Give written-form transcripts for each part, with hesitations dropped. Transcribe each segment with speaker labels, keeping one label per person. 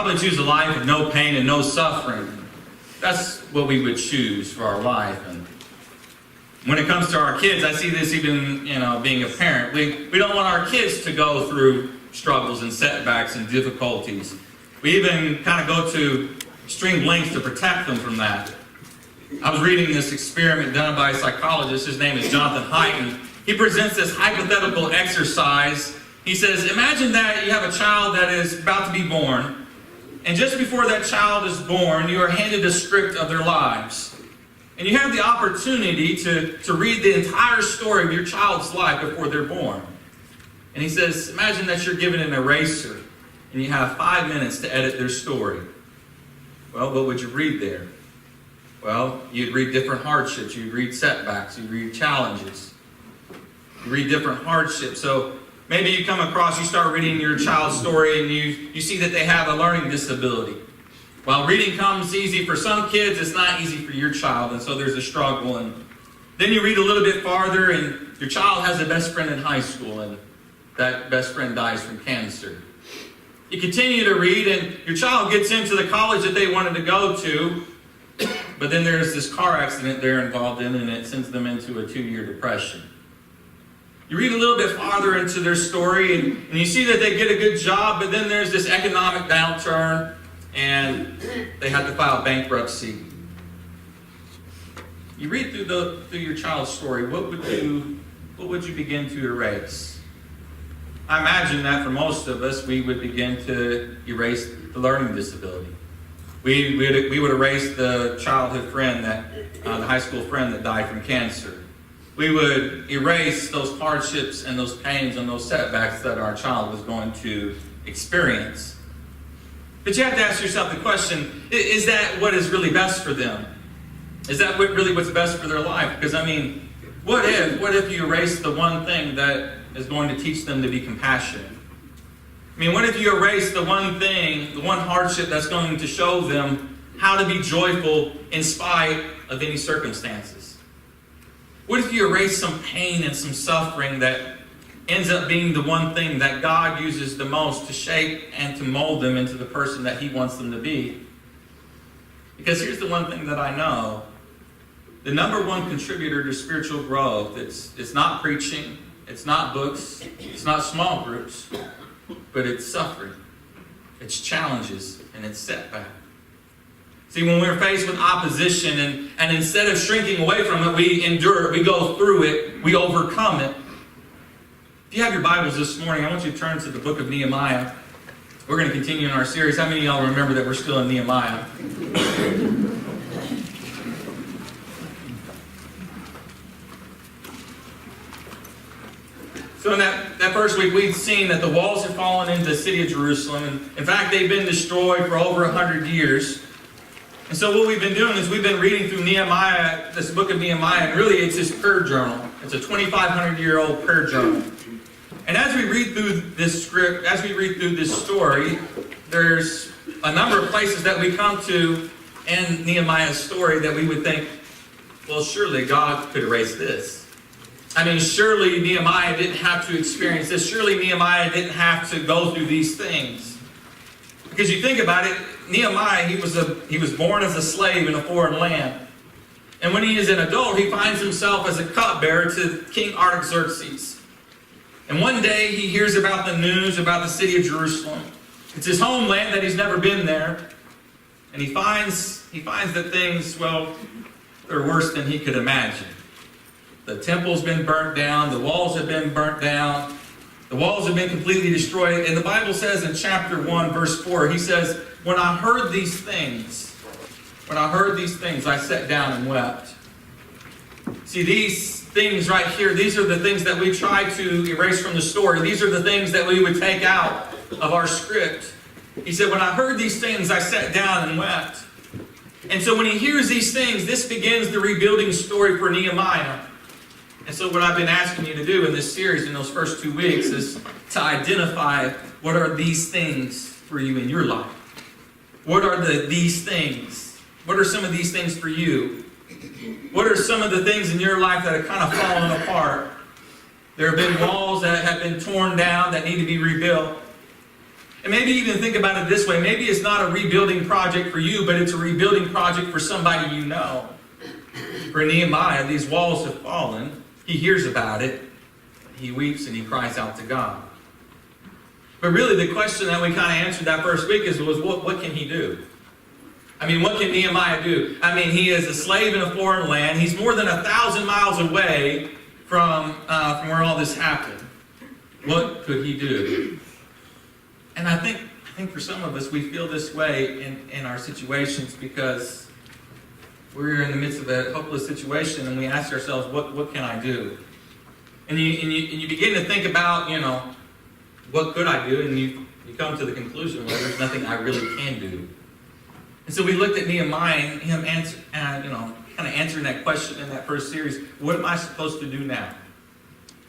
Speaker 1: probably choose a life of no pain and no suffering. That's what we would choose for our life. And when it comes to our kids, I see this even, being a parent. We don't want our kids to go through struggles and setbacks and difficulties. We even kind of go to extreme lengths to protect them from that. I was reading this experiment done by a psychologist. His name is Jonathan Haidt. He presents this hypothetical exercise. He says, imagine that you have a child that is about to be born, and just before that child is born, you are handed a script of their lives. And you have the opportunity to read the entire story of your child's life before they're born. And he says, imagine that you're given an eraser, and you have 5 minutes to edit their story. Well, what would you read there? Well, you'd read different hardships, you'd read setbacks, you'd read challenges. You read different hardships. So maybe you come across, you start reading your child's story and you see that they have a learning disability. While reading comes easy for some kids, it's not easy for your child, and so there's a struggle. And then you read a little bit farther and your child has a best friend in high school and that best friend dies from cancer. You continue to read and your child gets into the college that they wanted to go to, but then there's this car accident they're involved in and it sends them into a 2-year depression. You read a little bit farther into their story and you see that they get a good job, but then there's this economic downturn and they have to file bankruptcy. You read through your child's story, what would you begin to erase? I imagine that for most of us, we would begin to erase the learning disability. We would erase the childhood friend, the high school friend that died from cancer. We would erase those hardships and those pains and those setbacks that our child was going to experience. But you have to ask yourself the question, is that what is really best for them? Is that really what's best for their life? Because, what if you erase the one thing that is going to teach them to be compassionate? What if you erase the one thing, the one hardship that's going to show them how to be joyful in spite of any circumstances? What if you erase some pain and some suffering that ends up being the one thing that God uses the most to shape and to mold them into the person that He wants them to be? Because here's the one thing that I know. The number one contributor to spiritual growth, it's not preaching, it's not books, it's not small groups, but it's suffering, it's challenges, and it's setback. See, when we're faced with opposition and instead of shrinking away from it, we endure it, we go through it, we overcome it. If you have your Bibles this morning, I want you to turn to the book of Nehemiah. We're going to continue in our series. How many of y'all remember that we're still in Nehemiah? So in that first week, we've seen that the walls have fallen into the city of Jerusalem. And in fact, they've been destroyed for over 100 years. And so what we've been doing is we've been reading through Nehemiah, this book of Nehemiah, and really it's his prayer journal. It's a 2,500-year-old prayer journal. And as we read through this script, as we read through this story, there's a number of places that we come to in Nehemiah's story that we would think, well, surely God could erase this. Surely Nehemiah didn't have to experience this. Surely Nehemiah didn't have to go through these things. Because you think about it, Nehemiah, he was born as a slave in a foreign land. And when he is an adult, he finds himself as a cupbearer to King Artaxerxes. And one day he hears about the news about the city of Jerusalem. It's his homeland that he's never been there. And he finds that things, well, they're worse than he could imagine. The temple's been burnt down. The walls have been burnt down. The walls have been completely destroyed. And the Bible says in chapter 1, verse 4, he says, when I heard these things, I sat down and wept. See, these things right here, these are the things that we try to erase from the story. These are the things that we would take out of our script. He said, when I heard these things, I sat down and wept. And so when he hears these things, this begins the rebuilding story for Nehemiah. And so what I've been asking you to do in this series in those first 2 weeks is to identify what are these things for you in your life. What are these things? What are some of these things for you? What are some of the things in your life that have kind of fallen apart? There have been walls that have been torn down that need to be rebuilt. And maybe even think about it this way. Maybe it's not a rebuilding project for you, but it's a rebuilding project for somebody you know. For Nehemiah, these walls have fallen. He hears about it. He weeps and he cries out to God. But really the question that we kind of answered that first week was what can he do? I mean, what can Nehemiah do? I mean, he is a slave in a foreign land. He's more than 1,000 miles away from where all this happened. What could he do? And I think for some of us, we feel this way in our situations because we're in the midst of a hopeless situation and we ask ourselves, what can I do? And you begin to think about, what could I do? And you come to the conclusion, well, there's nothing I really can do. And so we looked at Nehemiah and him kind of answering that question in that first series. What am I supposed to do now?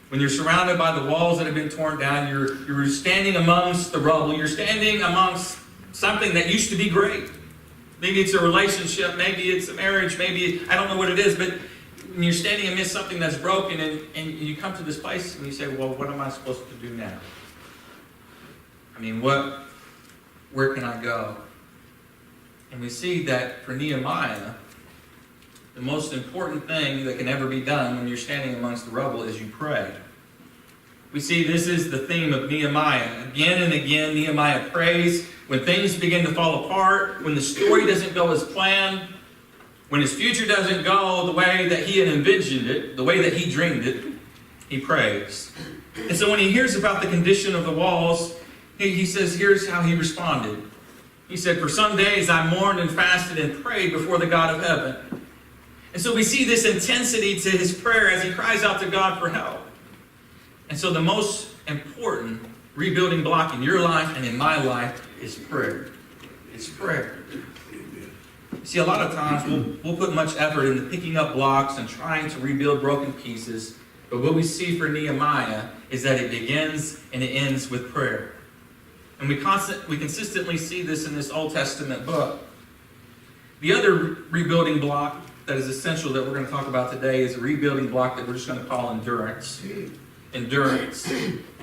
Speaker 1: When you're surrounded by the walls that have been torn down, you're standing amongst the rubble. You're standing amongst something that used to be great. Maybe it's a relationship. Maybe it's a marriage. Maybe, I don't know what it is. But when you're standing amidst something that's broken and you come to this place and you say, well, what am I supposed to do now? I mean, where can I go? And we see that for Nehemiah, the most important thing that can ever be done when you're standing amongst the rubble is you pray. We see this is the theme of Nehemiah. Again and again, Nehemiah prays. When things begin to fall apart, when the story doesn't go as planned, when his future doesn't go the way that he had envisioned it, the way that he dreamed it, he prays. And so when he hears about the condition of the walls, he says, here's how he responded. He said, for some days I mourned and fasted and prayed before the God of heaven. And so we see this intensity to his prayer as he cries out to God for help. And so the most important rebuilding block in your life and in my life is prayer. It's prayer. You see, a lot of times we'll put much effort into picking up blocks and trying to rebuild broken pieces. But what we see for Nehemiah is that it begins and it ends with prayer. And we consistently see this in this Old Testament book. The other rebuilding block that is essential that we're going to talk about today is a rebuilding block that we're just going to call endurance. Endurance.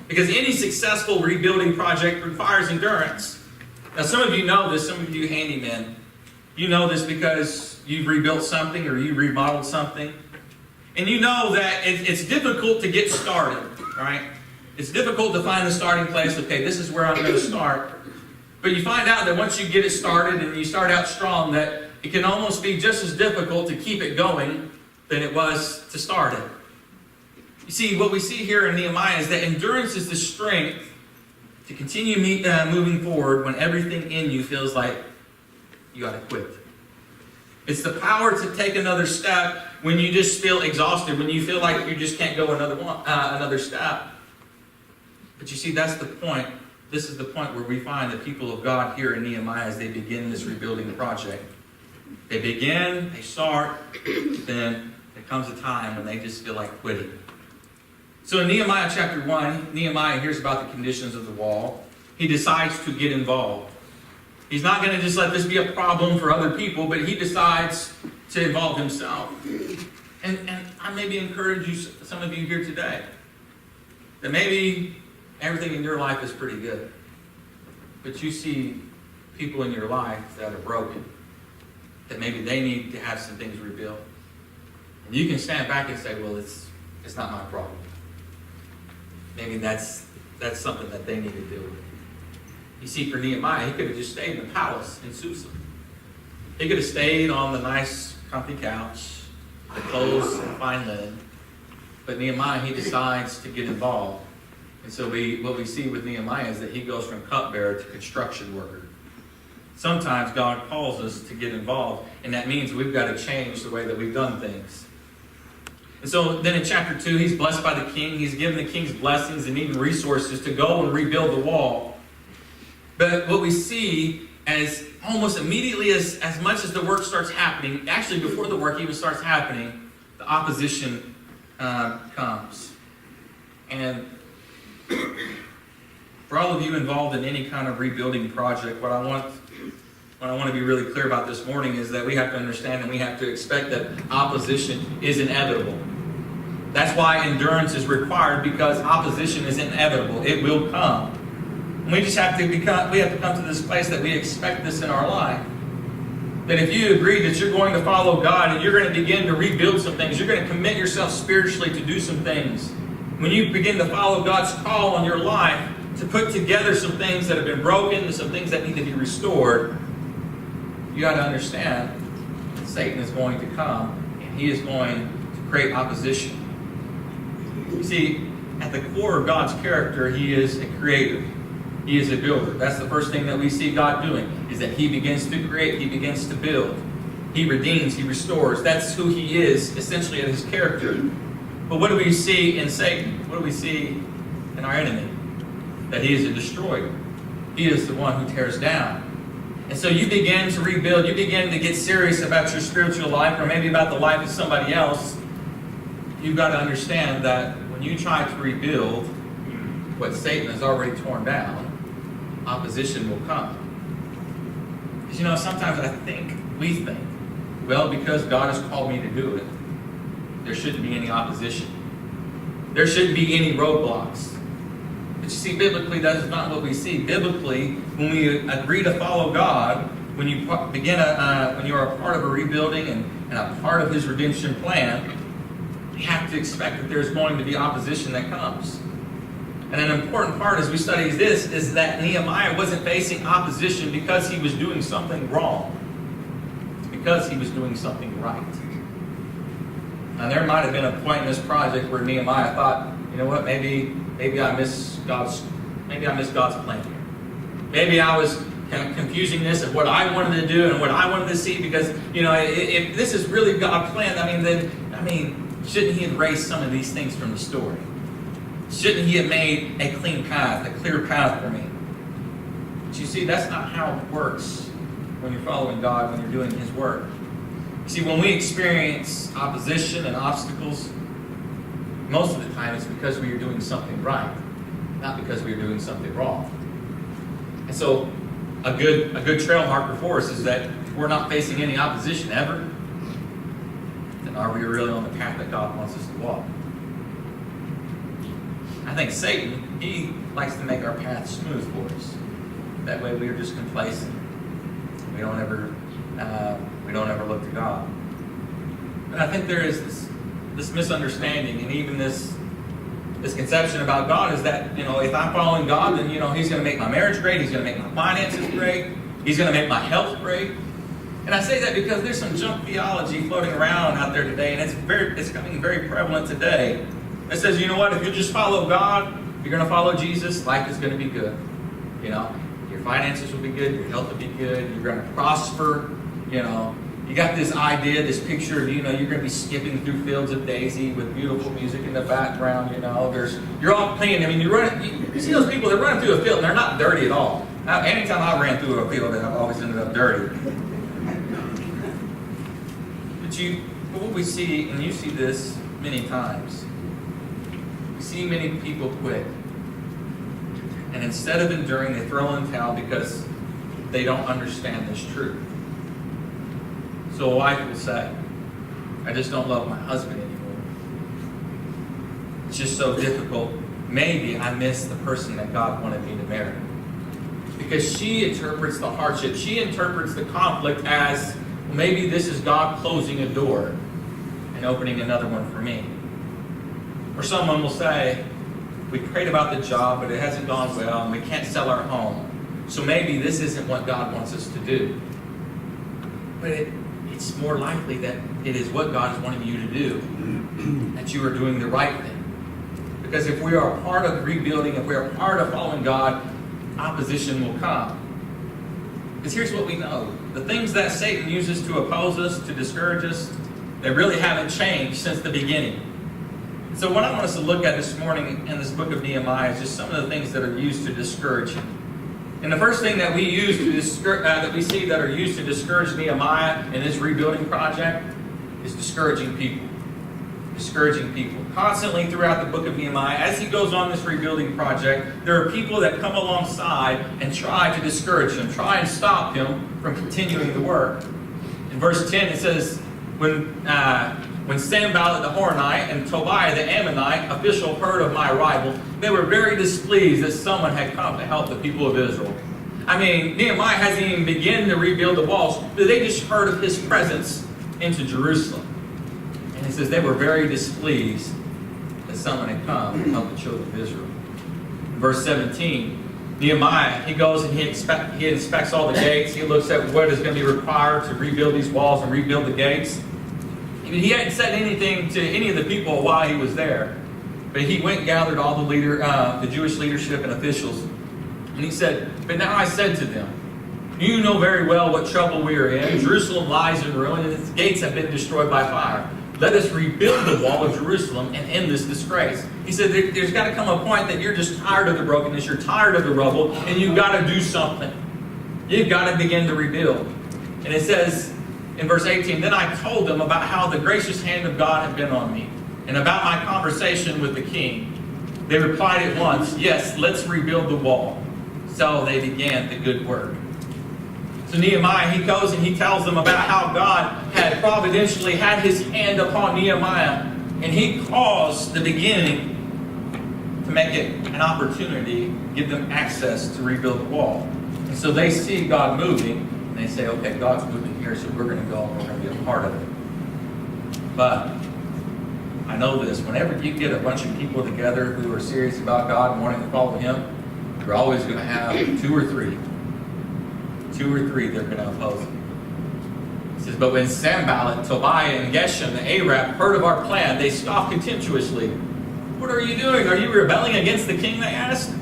Speaker 1: Because any successful rebuilding project requires endurance. Now, some of you know this, some of you handymen. You know this because you've rebuilt something or you remodeled something. And you know that it's difficult to get started, right? It's difficult to find the starting place. Okay, this is where I'm going to start. But you find out that once you get it started and you start out strong, that it can almost be just as difficult to keep it going than it was to start it. You see, what we see here in Nehemiah is that endurance is the strength to continue moving forward when everything in you feels like you got to quit. It's the power to take another step when you just feel exhausted, when you feel like you just can't go another step. But you see, that's the point. This is the point where we find the people of God here in Nehemiah as they begin this rebuilding project. They begin, they start, then there comes a time when they just feel like quitting. So in Nehemiah chapter 1, Nehemiah hears about the conditions of the wall. He decides to get involved. He's not going to just let this be a problem for other people, but he decides to involve himself. And I maybe encourage you, some of you here today, that maybe everything in your life is pretty good, but you see people in your life that are broken, that maybe they need to have some things rebuilt. And you can stand back and say, well, it's not my problem. Maybe that's something that they need to deal with. You see, for Nehemiah, he could have just stayed in the palace in Susa. He could have stayed on the nice, comfy couch, the clothes and fine linen. But Nehemiah, he decides to get involved. And so what we see with Nehemiah is that he goes from cupbearer to construction worker. Sometimes God calls us to get involved, and that means we've got to change the way that we've done things. And so then in chapter 2, he's blessed by the king. He's given the king's blessings and even resources to go and rebuild the wall. But what we see as almost immediately as much as the work starts happening, actually before the work even starts happening, the opposition comes. And for all of you involved in any kind of rebuilding project, what I want to be really clear about this morning is that we have to understand and we have to expect that opposition is inevitable. That's why endurance is required, because opposition is inevitable. It will come. And we just have to come to this place that we expect this in our life. That if you agree that you're going to follow God and you're going to begin to rebuild some things, you're going to commit yourself spiritually to do some things. When you begin to follow God's call on your life to put together some things that have been broken, some things that need to be restored, you got to understand that Satan is going to come and he is going to create opposition. You see, at the core of God's character, he is a creator. He is a builder. That's the first thing that we see God doing, is that he begins to create, he begins to build. He redeems, he restores. That's who he is, essentially, in his character. But what do we see in Satan? What do we see in our enemy? That he is a destroyer. He is the one who tears down. And so you begin to rebuild, you begin to get serious about your spiritual life, or maybe about the life of somebody else. You've got to understand that when you try to rebuild what Satan has already torn down, opposition will come. Because, sometimes we think, well, because God has called me to do it, there shouldn't be any opposition. There shouldn't be any roadblocks. But you see, biblically, that is not what we see. Biblically, when we agree to follow God, when you when you are a part of a rebuilding and a part of his redemption plan, you have to expect that there's going to be opposition that comes. And an important part as we study this is that Nehemiah wasn't facing opposition because he was doing something wrong. It's because he was doing something right. And there might have been a point in this project where Nehemiah thought, you know what, maybe I missed God's plan here. Maybe I was kind of confusing this of what I wanted to do and what I wanted to see, because if this is really God's plan, shouldn't he have erased some of these things from the story? Shouldn't he have made a clean path, a clear path for me? But you see, that's not how it works when you're following God, when you're doing his work. You see, when we experience opposition and obstacles, most of the time it's because we are doing something right, not because we are doing something wrong. And so a good trail marker for us is that if we're not facing any opposition ever, then are we really on the path that God wants us to walk? I think Satan, he likes to make our path smooth for us. That way we are just complacent. We don't ever look to God. And I think there is this misunderstanding and even this conception about God is that, if I'm following God, then, he's going to make my marriage great. He's going to make my finances great. He's going to make my health great. And I say that because there's some junk theology floating around out there today, and it's becoming very prevalent today. It says, you know what, if you just follow God, you're going to follow Jesus, life is going to be good. Your finances will be good, your health will be good, you're going to prosper. You got this idea, this picture of, you're going to be skipping through fields of daisy with beautiful music in the background. You're all playing. You see those people that run through a field and they're not dirty at all. Anytime I ran through a field, I've always ended up dirty. But what we see, and you see this many times, we see many people quit. And instead of enduring, they throw in the towel because they don't understand this truth. So a wife will say, I just don't love my husband anymore. It's just so difficult. Maybe I miss the person that God wanted me to marry. Because she interprets the hardship. She interprets the conflict as, well, maybe this is God closing a door and opening another one for me. Or someone will say, we prayed about the job, but it hasn't gone well, and we can't sell our home. So maybe this isn't what God wants us to do. But it's more likely that it is what God is wanting you to do, that you are doing the right thing. Because if we are a part of rebuilding, if we are a part of following God, opposition will come. Because here's what we know. The things that Satan uses to oppose us, to discourage us, they really haven't changed since the beginning. So what I want us to look at this morning in this book of Nehemiah is just some of the things that are used to discourage him. And the first thing that we see that are used to discourage Nehemiah in this rebuilding project is discouraging people. Discouraging people. Constantly throughout the book of Nehemiah, as he goes on this rebuilding project, there are people that come alongside and try to discourage him, try and stop him from continuing the work. In verse 10 it says, when When Sanballat the Horonite and Tobiah the Ammonite official heard of my arrival, they were very displeased that someone had come to help the people of Israel. I mean, Nehemiah hasn't even begun to rebuild the walls, but they just heard of his presence into Jerusalem. And it says they were very displeased that someone had come to help the children of Israel. In verse 17, Nehemiah, he goes and he inspects all the gates. He looks at what is going to be required to rebuild these walls and rebuild the gates. He hadn't said anything to any of the people while he was there. But he went and gathered all the Jewish leadership and officials. And he said, but now I said to them, you know very well what trouble we are in. Jerusalem lies in ruin and its gates have been destroyed by fire. Let us rebuild the wall of Jerusalem and end this disgrace. He said, there's got to come a point that you're just tired of the brokenness, you're tired of the rubble, and you've got to do something. You've got to begin to rebuild. And it says in verse 18, then I told them about how the gracious hand of God had been on me, and about my conversation with the king. They replied at once, yes, let's rebuild the wall. So they began the good work. So Nehemiah, he goes and he tells them about how God had providentially had his hand upon Nehemiah, and he caused the beginning to make it an opportunity, give them access to rebuild the wall. And so they see God moving, and they say, okay, God's moving here, so we're going to go and we're going to be a part of it. But I know this, whenever you get a bunch of people together who are serious about God and wanting to follow him, you're always going to have two or three that are going to oppose him. It says, but when Sanballat, Tobiah, and Geshem, the Arab, heard of our plan, they scoffed contemptuously. What are you doing? Are you rebelling against the king, they asked?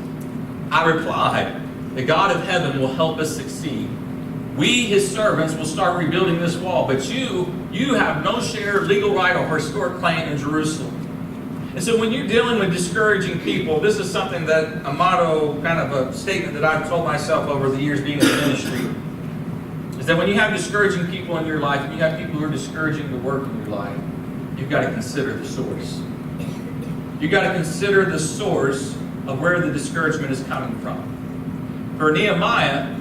Speaker 1: I replied, the God of heaven will help us succeed. We, his servants, will start rebuilding this wall, but you have no share, legal right, or historic claim in Jerusalem. And so when you're dealing with discouraging people, this is something that a motto, kind of a statement that I've told myself over the years being in the ministry, is that when you have discouraging people in your life, and you have people who are discouraging the work in your life, you've got to consider the source. You've got to consider the source of where the discouragement is coming from. For Nehemiah,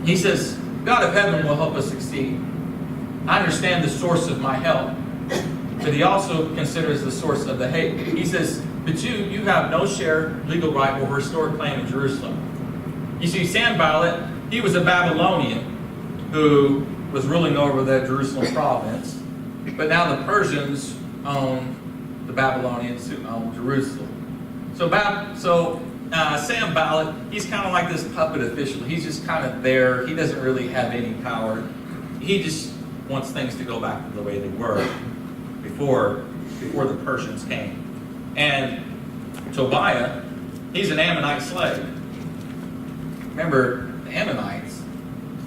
Speaker 1: he says, God of heaven will help us succeed. I understand the source of my help. But he also considers the source of the hate. He says, but you have no share, legal right, or historic claim in Jerusalem. You see, Sanballat, he was a Babylonian who was ruling over that Jerusalem province. But now the Persians own the Babylonians who own Jerusalem. So Sanballat, he's kind of like this puppet official. He's just kind of there. He doesn't really have any power. He just wants things to go back to the way they were before the Persians came. And Tobiah, he's an Ammonite slave. Remember, the Ammonites,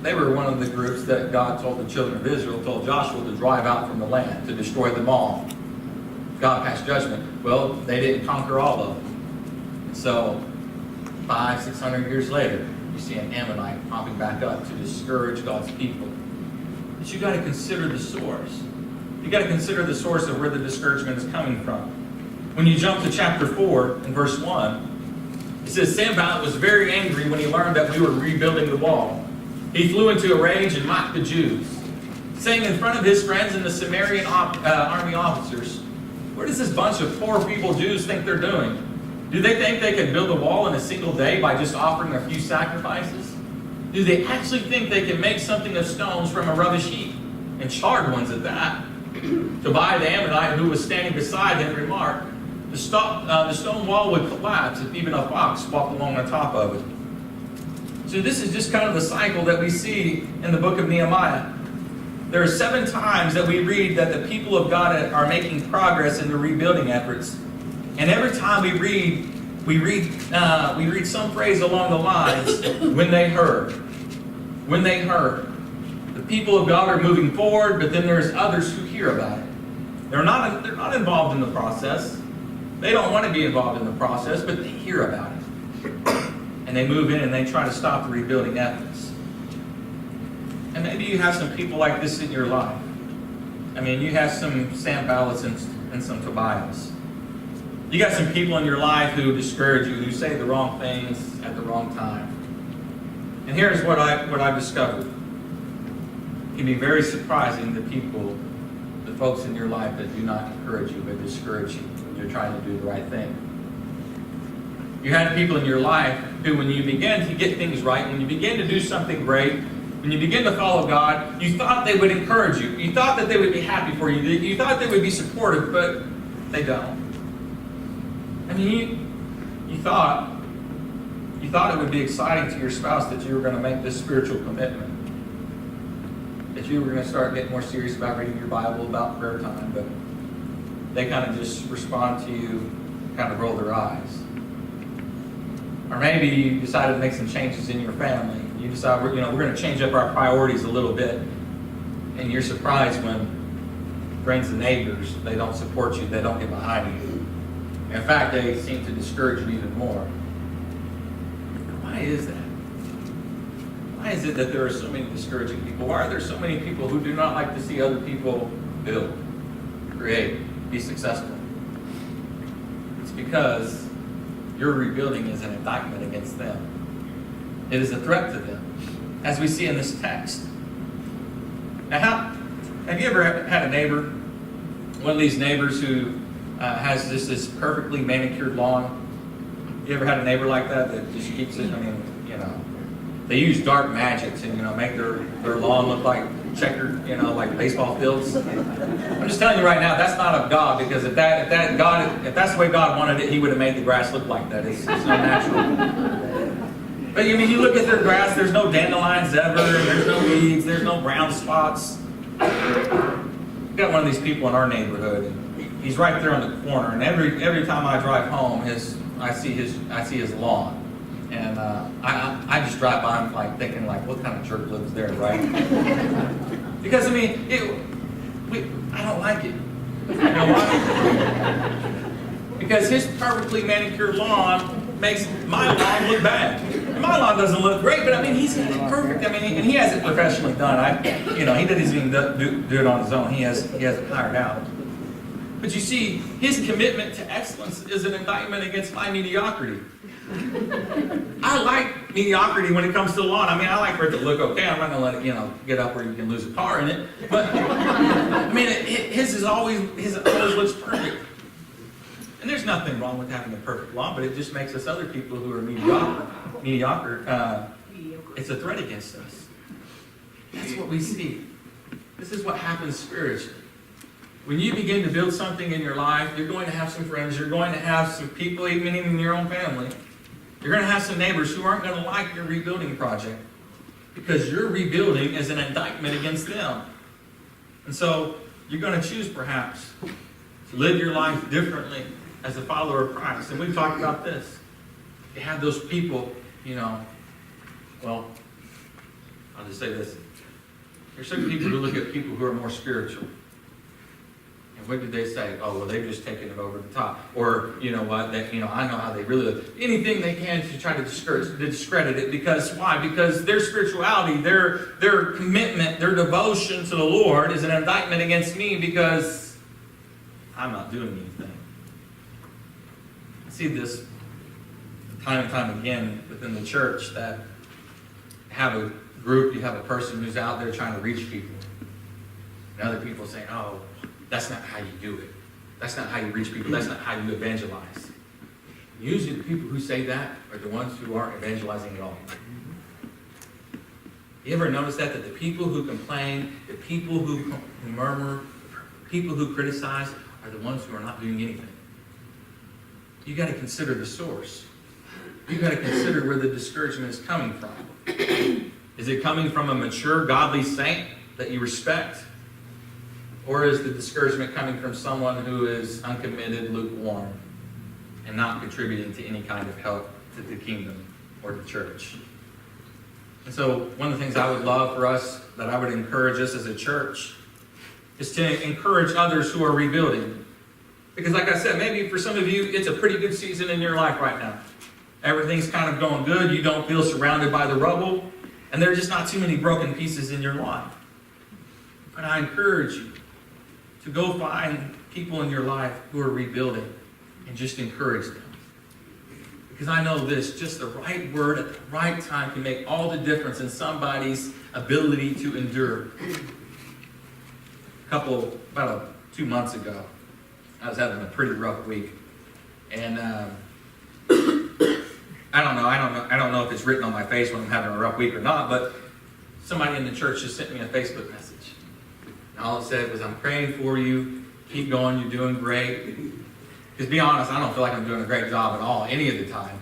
Speaker 1: they were one of the groups that God told the children of Israel, told Joshua to drive out from the land, to destroy them all. God passed judgment. Well, they didn't conquer all of them. And so, 500-600 years later, you see an Ammonite popping back up to discourage God's people. But you've got to consider the source. You've got to consider the source of where the discouragement is coming from. When you jump to chapter 4 and verse 1, it says, Sanballat was very angry when he learned that we were rebuilding the wall. He flew into a rage and mocked the Jews, saying in front of his friends and the Samaritan army officers, what does this bunch of poor feeble Jews think they're doing? Do they think they can build a wall in a single day by just offering a few sacrifices? Do they actually think they can make something of stones from a rubbish heap, and charred ones at that? Tobiah the Ammonite, who was standing beside him, remarked, the stone wall would collapse if even a fox walked along the top of it. So this is just kind of the cycle that we see in the book of Nehemiah. There are 7 times that we read that the people of God are making progress in the rebuilding efforts. And every time we read some phrase along the lines, when they heard. When they heard. The people of God are moving forward, but then there's others who hear about it. They're not involved in the process. They don't want to be involved in the process, but they hear about it. And they move in and they try to stop the rebuilding efforts. And maybe you have some people like this in your life. I mean, you have some Sanballats and some Tobiahs. You got some people in your life who discourage you, who say the wrong things at the wrong time. And here's what I've discovered. It can be very surprising the the folks in your life that do not encourage you but discourage you when you're trying to do the right thing. You had people in your life who, when you begin to get things right, when you begin to do something great, when you begin to follow God, you thought they would encourage you. You thought that they would be happy for you. You thought they would be supportive, but they don't. I mean, you thought it would be exciting to your spouse that you were going to make this spiritual commitment, that you were going to start getting more serious about reading your Bible, about prayer time, but they kind of just respond to you, kind of roll their eyes. Or maybe you decided to make some changes in your family. You decide we're going to change up our priorities a little bit, and you're surprised when friends and neighbors, they don't support you, they don't get behind you. In fact, they seem to discourage you even more. Why is that? Why is it that there are so many discouraging people? Why are there so many people who do not like to see other people build, create, be successful? It's because your rebuilding is an indictment against them. It is a threat to them, as we see in this text. Now, have you ever had a neighbor, one of these neighbors who has just this perfectly manicured lawn? You ever had a neighbor like that just keeps it? I mean, they use dark magic to make their lawn look like checkered, like baseball fields. I'm just telling you right now, that's not of God, because if that's the way God wanted it, He would have made the grass look like that. It's not natural. But you look at their grass, there's no dandelions ever, there's no weeds, there's no brown spots. We've got one of these people in our neighborhood, and he's right there on the corner, and every time I drive home, I see his lawn. And I just drive by him thinking what kind of jerk lives there, right? Because I don't like it. You know why? Because his perfectly manicured lawn makes my lawn look bad. And my lawn doesn't look great, but he's got it perfect. And he has it professionally done. He doesn't even do it on his own. He has it hired out. But you see, his commitment to excellence is an indictment against my mediocrity. I like mediocrity when it comes to the lawn. I like for it to look okay. I'm not going to let it, get up where you can lose a car in it. But his always looks perfect. And there's nothing wrong with having a perfect lawn, but it just makes us other people who are mediocre. It's a threat against us. That's what we see. This is what happens spiritually. When you begin to build something in your life, you're going to have some friends, you're going to have some people, even in your own family. You're going to have some neighbors who aren't going to like your rebuilding project, because your rebuilding is an indictment against them. And so you're going to choose, perhaps, to live your life differently as a follower of Christ. And we've talked about this. You have those people, well, I'll just say this. There's certain people who look at people who are more spiritual. And what did they say? Oh, well, they've just taken it over the top. Or, I know how they really live. Anything they can to try to discredit it. Because why? Because their spirituality, their commitment, their devotion to the Lord is an indictment against me, because I'm not doing anything. I see this time and time again within the church, that you have a group, you have a person who's out there trying to reach people. And other people saying, oh, that's not how you do it. That's not how you reach people. That's not how you evangelize. Usually the people who say that are the ones who aren't evangelizing at all. You ever notice that the people who complain, the people who murmur, people who criticize are the ones who are not doing anything? You got to consider the source. You got to consider where the discouragement is coming from. Is it coming from a mature, godly saint that you respect? Or is the discouragement coming from someone who is uncommitted, lukewarm, and not contributing to any kind of help to the kingdom or the church? And so one of the things I would love for us, that I would encourage us as a church, is to encourage others who are rebuilding. Because like I said, maybe for some of you, it's a pretty good season in your life right now. Everything's kind of going good. You don't feel surrounded by the rubble. And there are just not too many broken pieces in your life. But I encourage you to go find people in your life who are rebuilding and just encourage them. Because I know this, just the right word at the right time can make all the difference in somebody's ability to endure. about 2 months ago, I was having a pretty rough week. And I don't know if it's written on my face when I'm having a rough week or not, but somebody in the church just sent me a Facebook message. And all it said was, I'm praying for you. Keep going. You're doing great. Because to be honest, I don't feel like I'm doing a great job at all any of the time.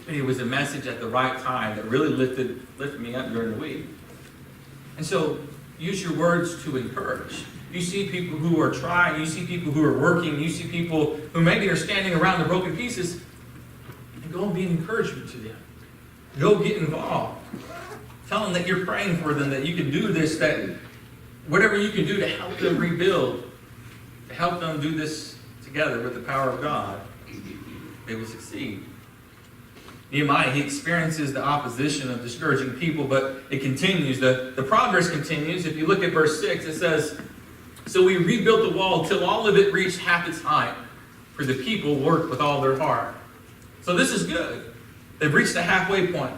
Speaker 1: But it was a message at the right time that really lifted me up during the week. And so use your words to encourage. You see people who are trying. You see people who are working. You see people who maybe are standing around the broken pieces. And go and be an encouragement to them. Go get involved. Tell them that you're praying for them, that you can do this, that whatever you can do to help them rebuild, to help them do this together with the power of God, they will succeed. Nehemiah, he experiences the opposition of discouraging people, but it continues. The progress continues. If you look at verse 6, it says, so we rebuilt the wall till all of it reached half its height, for the people worked with all their heart. So this is good. They've reached the halfway point.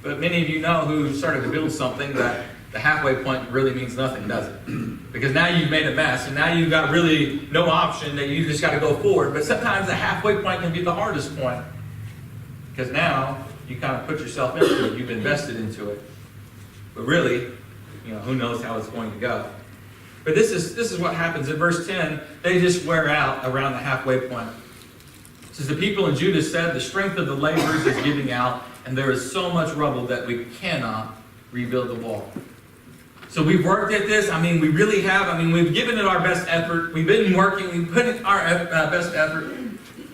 Speaker 1: But many of you know who started to build something that the halfway point really means nothing, does it? Because now you've made a mess, and now you've got really no option, that you just got to go forward. But sometimes the halfway point can be the hardest point. Because now you kind of put yourself into it. You've invested into it. But really, who knows how it's going to go. But this is what happens. In verse 10, they just wear out around the halfway point. It says, the people in Judah said, the strength of the laborers is giving out, and there is so much rubble that we cannot rebuild the wall. So we've worked at this. We really have. We've given it our best effort. We've been working. We've put in our best effort.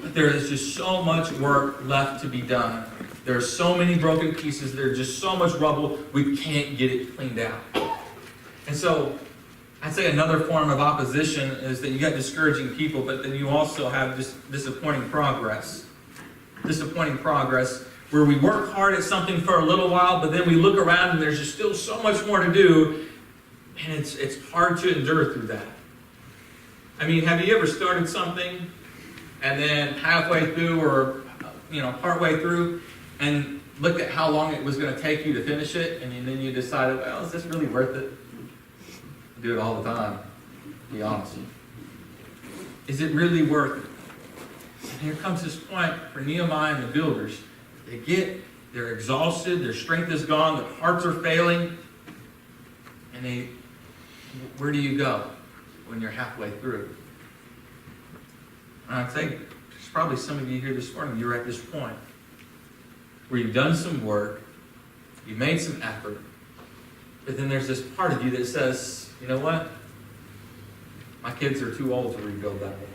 Speaker 1: But there is just so much work left to be done. There are so many broken pieces. There's just so much rubble. We can't get it cleaned out. And so I'd say another form of opposition is that you got discouraging people, but then you also have disappointing progress. Disappointing progress, where we work hard at something for a little while, but then we look around and there's just still so much more to do, and it's hard to endure through that. Have you ever started something and then halfway through or partway through and looked at how long it was going to take you to finish it, and then you decided, well, is this really worth it? I do it all the time, to be honest. Is it really worth it? And here comes this point for Nehemiah and the builders. They're exhausted, their strength is gone, their hearts are failing. And where do you go when you're halfway through? And I'd say there's probably some of you here this morning, you're at this point where you've done some work, you've made some effort, but then there's this part of you that says, you know what? My kids are too old to rebuild that wall.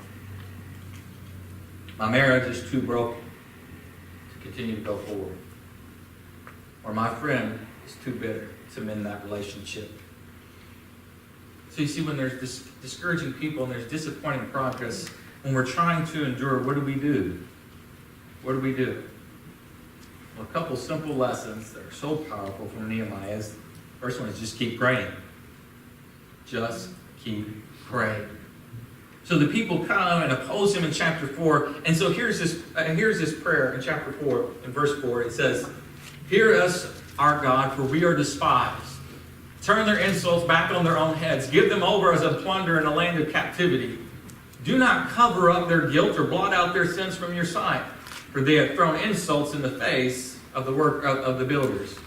Speaker 1: My marriage is too broken to continue to go forward. Or my friend is too bitter to mend that relationship. So you see, when there's discouraging people and there's disappointing progress, when we're trying to endure, what do we do? What do we do? Well, a couple simple lessons that are so powerful from Nehemiah is, first one is just keep praying. Just keep praying. So the people come and oppose him in chapter 4. And so here's this prayer in chapter 4, in verse 4. It says, hear us, our God, for we are despised. Turn their insults back on their own heads. Give them over as a plunder in a land of captivity. Do not cover up their guilt or blot out their sins from your sight, for they have thrown insults in the face of the work of the builders.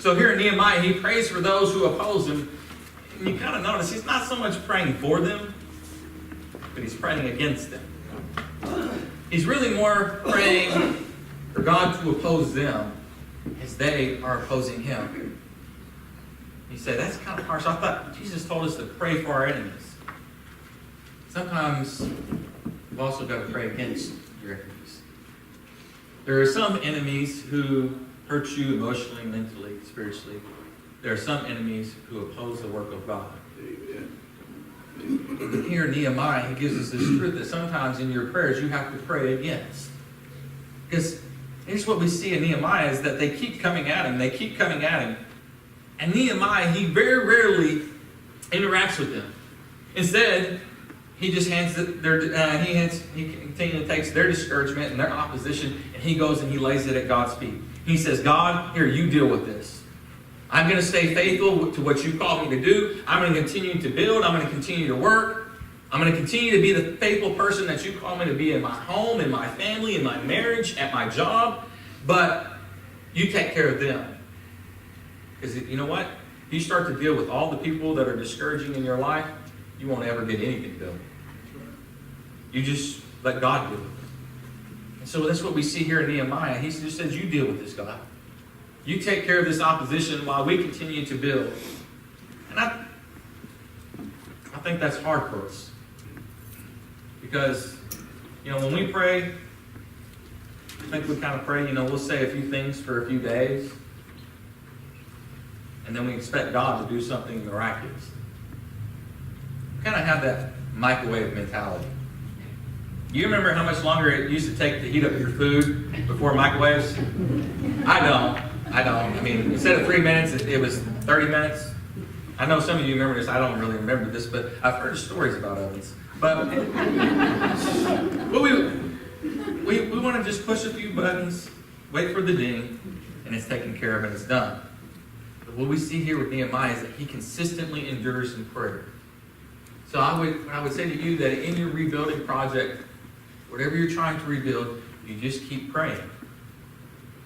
Speaker 1: So here in Nehemiah, he prays for those who oppose him. And you kind of notice he's not so much praying for them, but he's praying against them. He's really more praying for God to oppose them as they are opposing him. You say, that's kind of harsh. I thought Jesus told us to pray for our enemies. Sometimes we've also got to pray against your enemies. There are some enemies who hurt you emotionally, mentally, spiritually. There are some enemies who oppose the work of God. And here in Nehemiah, he gives us this truth that sometimes in your prayers you have to pray against. Because here's what we see in Nehemiah is that they keep coming at him. They keep coming at him. And Nehemiah, he very rarely interacts with them. Instead, he just he takes their discouragement and their opposition, and he goes and he lays it at God's feet. He says, God, here, you deal with this. I'm going to stay faithful to what you called me to do. I'm going to continue to build. I'm going to continue to work. I'm going to continue to be the faithful person that you call me to be in my home, in my family, in my marriage, at my job. But you take care of them. Because you know what? If you start to deal with all the people that are discouraging in your life, you won't ever get anything done. You just let God do it. And so that's what we see here in Nehemiah. He just says, you deal with this, God. You take care of this opposition while we continue to build. And I think that's hard for us. Because, when we pray, I think we kind of pray, we'll say a few things for a few days. And then we expect God to do something miraculous. We kind of have that microwave mentality. You remember how much longer it used to take to heat up your food before microwaves? I don't. I mean, instead of 3 minutes, it was 30 minutes. I know some of you remember this. I don't really remember this, but I've heard stories about ovens. But we want to just push a few buttons, wait for the ding, and it's taken care of and it's done. But what we see here with Nehemiah is that he consistently endures in prayer. So I would say to you that in your rebuilding project, whatever you're trying to rebuild, you just keep praying.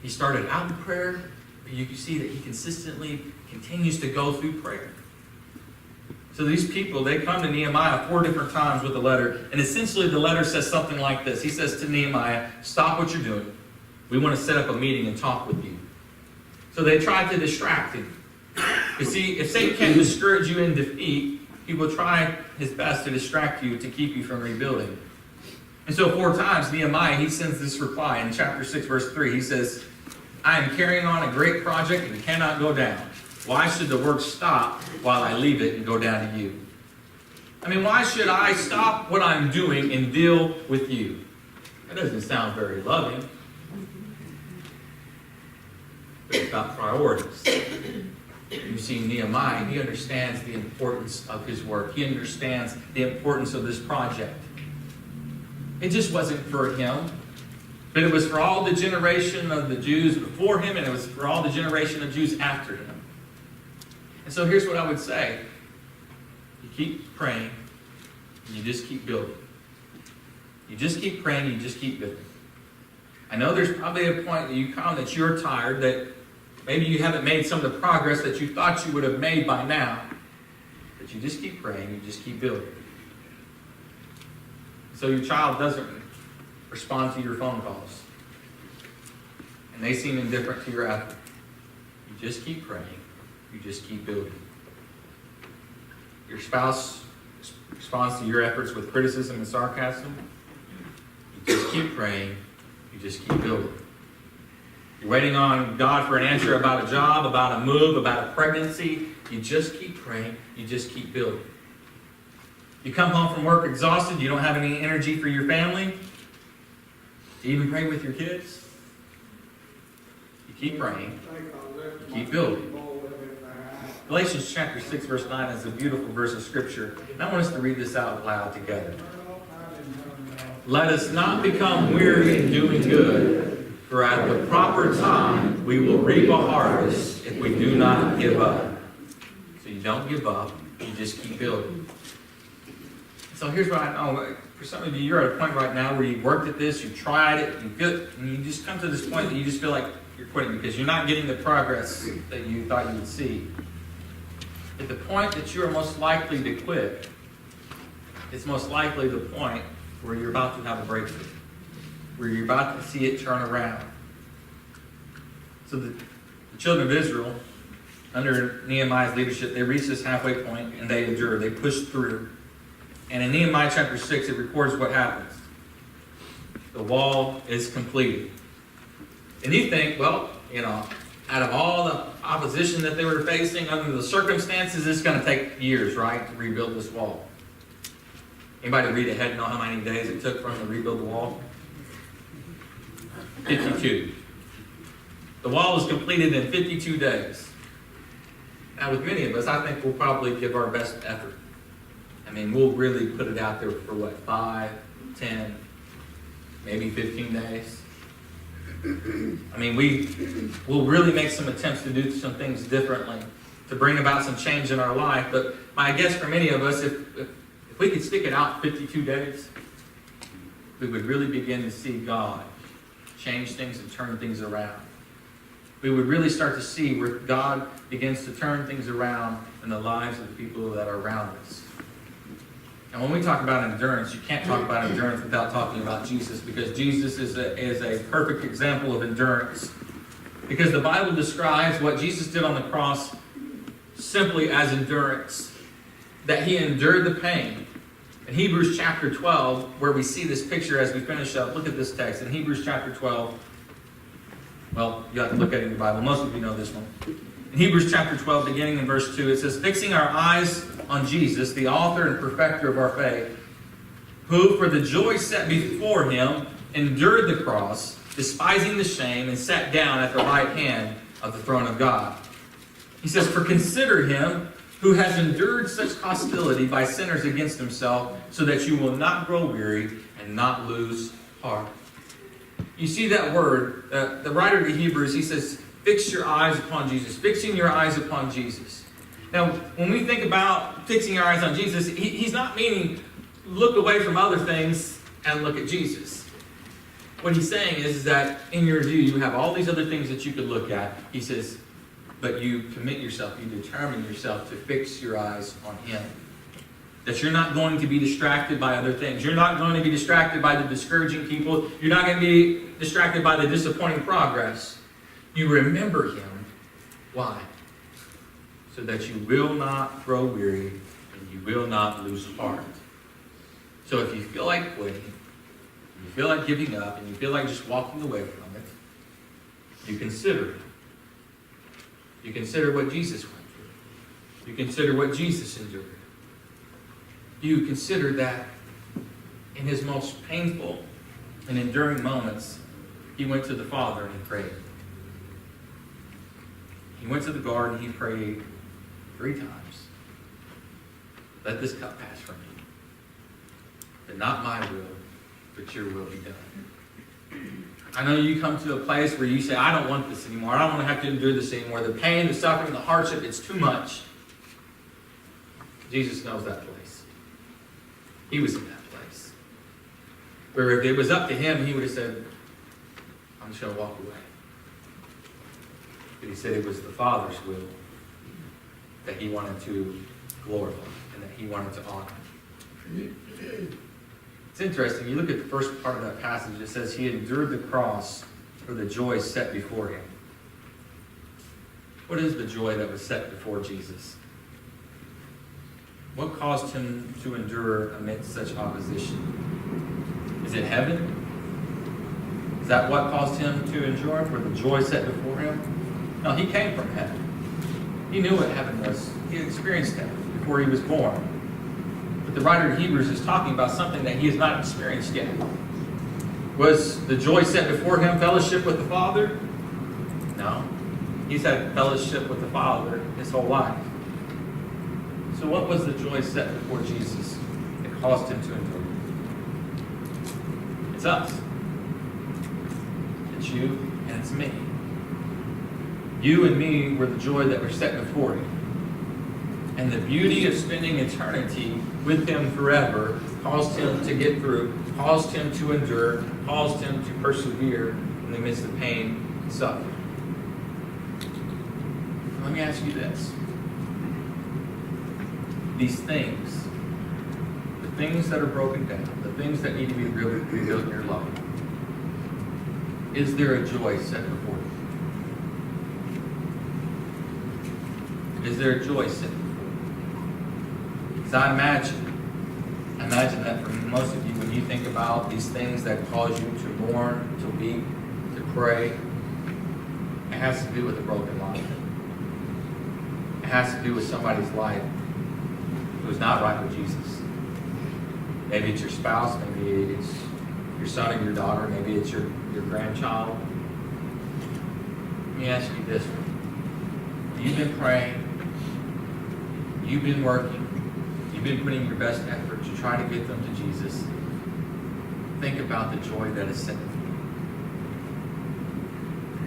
Speaker 1: He started out in prayer, but you can see that he consistently continues to go through prayer. So these people, they come to Nehemiah 4 different times with a letter, and essentially the letter says something like this. He says to Nehemiah, stop what you're doing. We want to set up a meeting and talk with you. So they tried to distract him. You see, if Satan can't discourage you in defeat, he will try his best to distract you to keep you from rebuilding. And so 4 times, Nehemiah, he sends this reply in chapter 6, verse 3. He says, I am carrying on a great project and cannot go down. Why should the work stop while I leave it and go down to you? I mean, why should I stop what I'm doing and deal with you? That doesn't sound very loving. But it's about priorities. You see, Nehemiah, he understands the importance of his work. He understands the importance of this project. It just wasn't for him, but it was for all the generation of the Jews before him, and it was for all the generation of Jews after him. And so here's what I would say. You keep praying, and you just keep building. You just keep praying, you just keep building. I know there's probably a point that you come that you're tired, that maybe you haven't made some of the progress that you thought you would have made by now, but you just keep praying, you just keep building. So your child doesn't respond to your phone calls, and they seem indifferent to your effort. You just keep praying. You just keep building. Your spouse responds to your efforts with criticism and sarcasm. You just keep praying. You just keep building. You're waiting on God for an answer about a job, about a move, about a pregnancy. You just keep praying. You just keep building. You come home from work exhausted. You don't have any energy for your family. You even pray with your kids. You keep praying. You keep building. Galatians chapter 6, verse 9 is a beautiful verse of Scripture. And I want us to read this out loud together. Let us not become weary in doing good, for at the proper time we will reap a harvest if we do not give up. So you don't give up, you just keep building. So here's what I know. For some of you, you're at a point right now where you've worked at this, you've tried it, you feel it, and you just come to this point that you just feel like you're quitting because you're not getting the progress that you thought you would see. At the point that you are most likely to quit, it's most likely the point where you're about to have a breakthrough, where you're about to see it turn around. So the children of Israel, under Nehemiah's leadership, they reached this halfway point and they endured, they pushed through. And in Nehemiah chapter 6, it records what happens. The wall is completed. And you think, well, out of all the opposition that they were facing under the circumstances, it's going to take years, right, to rebuild this wall. Anybody read ahead know how many days it took for them to rebuild the wall? 52. The wall was completed in 52 days. Now, with many of us, I think we'll probably give our best effort. I mean, we'll really put it out there for 5, 10, maybe 15 days. I mean, we'll really make some attempts to do some things differently, to bring about some change in our life. But my guess for many of us, if we could stick it out 52 days, we would really begin to see God change things and turn things around. We would really start to see where God begins to turn things around in the lives of the people that are around us. And when we talk about endurance, you can't talk about endurance without talking about Jesus, because Jesus is a perfect example of endurance. Because the Bible describes what Jesus did on the cross simply as endurance. That he endured the pain. In Hebrews chapter 12, where we see this picture as we finish up, look at this text. In Hebrews chapter 12, well, you have to look at it in the Bible. Most of you know this one. In Hebrews chapter 12, beginning in verse 2, it says, "Fixing our eyes on Jesus, the author and perfecter of our faith, who for the joy set before him endured the cross, despising the shame, and sat down at the right hand of the throne of God." He says, "For consider him who has endured such hostility by sinners against himself, so that you will not grow weary and not lose heart." You see that word, the writer of the Hebrews, he says, fix your eyes upon Jesus. Fixing your eyes upon Jesus. Now, when we think about fixing our eyes on Jesus, he's not meaning look away from other things and look at Jesus. What he's saying is that in your view, you have all these other things that you could look at. He says, but you commit yourself, you determine yourself to fix your eyes on him. That you're not going to be distracted by other things. You're not going to be distracted by the discouraging people. You're not going to be distracted by the disappointing progress. You remember him. Why? So that you will not grow weary and you will not lose heart. So if you feel like quitting, you feel like giving up, and you feel like just walking away from it, you consider it. You consider what Jesus went through. You consider what Jesus endured. You consider that in his most painful and enduring moments, he went to the Father and he prayed. He went to the garden, he prayed 3 times. Let this cup pass from me. But not my will, but your will be done. I know you come to a place where you say, I don't want this anymore. I don't want to have to endure this anymore. The pain, the suffering, the hardship, it's too much. Jesus knows that place. He was in that place. Where if it was up to him, he would have said, I'm just going to walk away. But he said it was the Father's will that he wanted to glorify and that he wanted to honor. It's interesting. You look at the first part of that passage. It says he endured the cross for the joy set before him. What is the joy that was set before Jesus? What caused him to endure amidst such opposition? Is it heaven? Is that what caused him to endure for the joy set before him? No, he came from heaven. He knew what heaven was. He had experienced heaven before he was born. But the writer of Hebrews is talking about something that he has not experienced yet. Was the joy set before him fellowship with the Father? No. He's had fellowship with the Father his whole life. So what was the joy set before Jesus that caused him to endure? It's us. It's you and it's me. You and me were the joy that were set before him. And the beauty of spending eternity with him forever caused him to get through, caused him to endure, caused him to persevere in the midst of pain and suffering. Let me ask you this. These things, the things that are broken down, the things that need to be rebuilt in your life, is there a joy set before you? Is there a joy set before you? Because I imagine that for most of you, when you think about these things that cause you to mourn, to weep, to pray, it has to do with a broken life. It has to do with somebody's life who's not right with Jesus. Maybe it's your spouse, maybe it's your son or your daughter, maybe it's your grandchild. Let me ask you this. You've been praying, you've been working, you've been putting your best effort to try to get them to Jesus. Think about the joy that is set before you.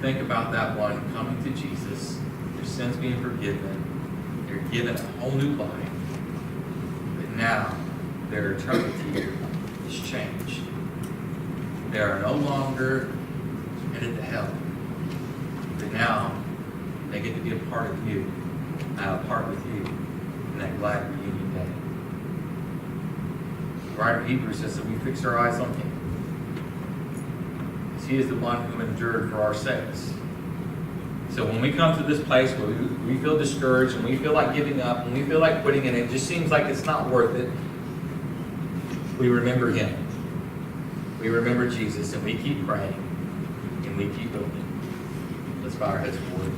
Speaker 1: think about that one coming to Jesus, their sins being forgiven, they're given a whole new life, but now their eternity is changed. They are no longer headed to hell, but now they get to be a part of you, a part with you in that glad reunion day. The writer of Hebrews says that we fix our eyes on Him. He is the one who endured for our sakes. So when we come to this place where we feel discouraged and we feel like giving up and we feel like quitting and it just seems like it's not worth it, we remember Him. We remember Jesus and we keep praying and we keep moving. Let's bow our heads forward.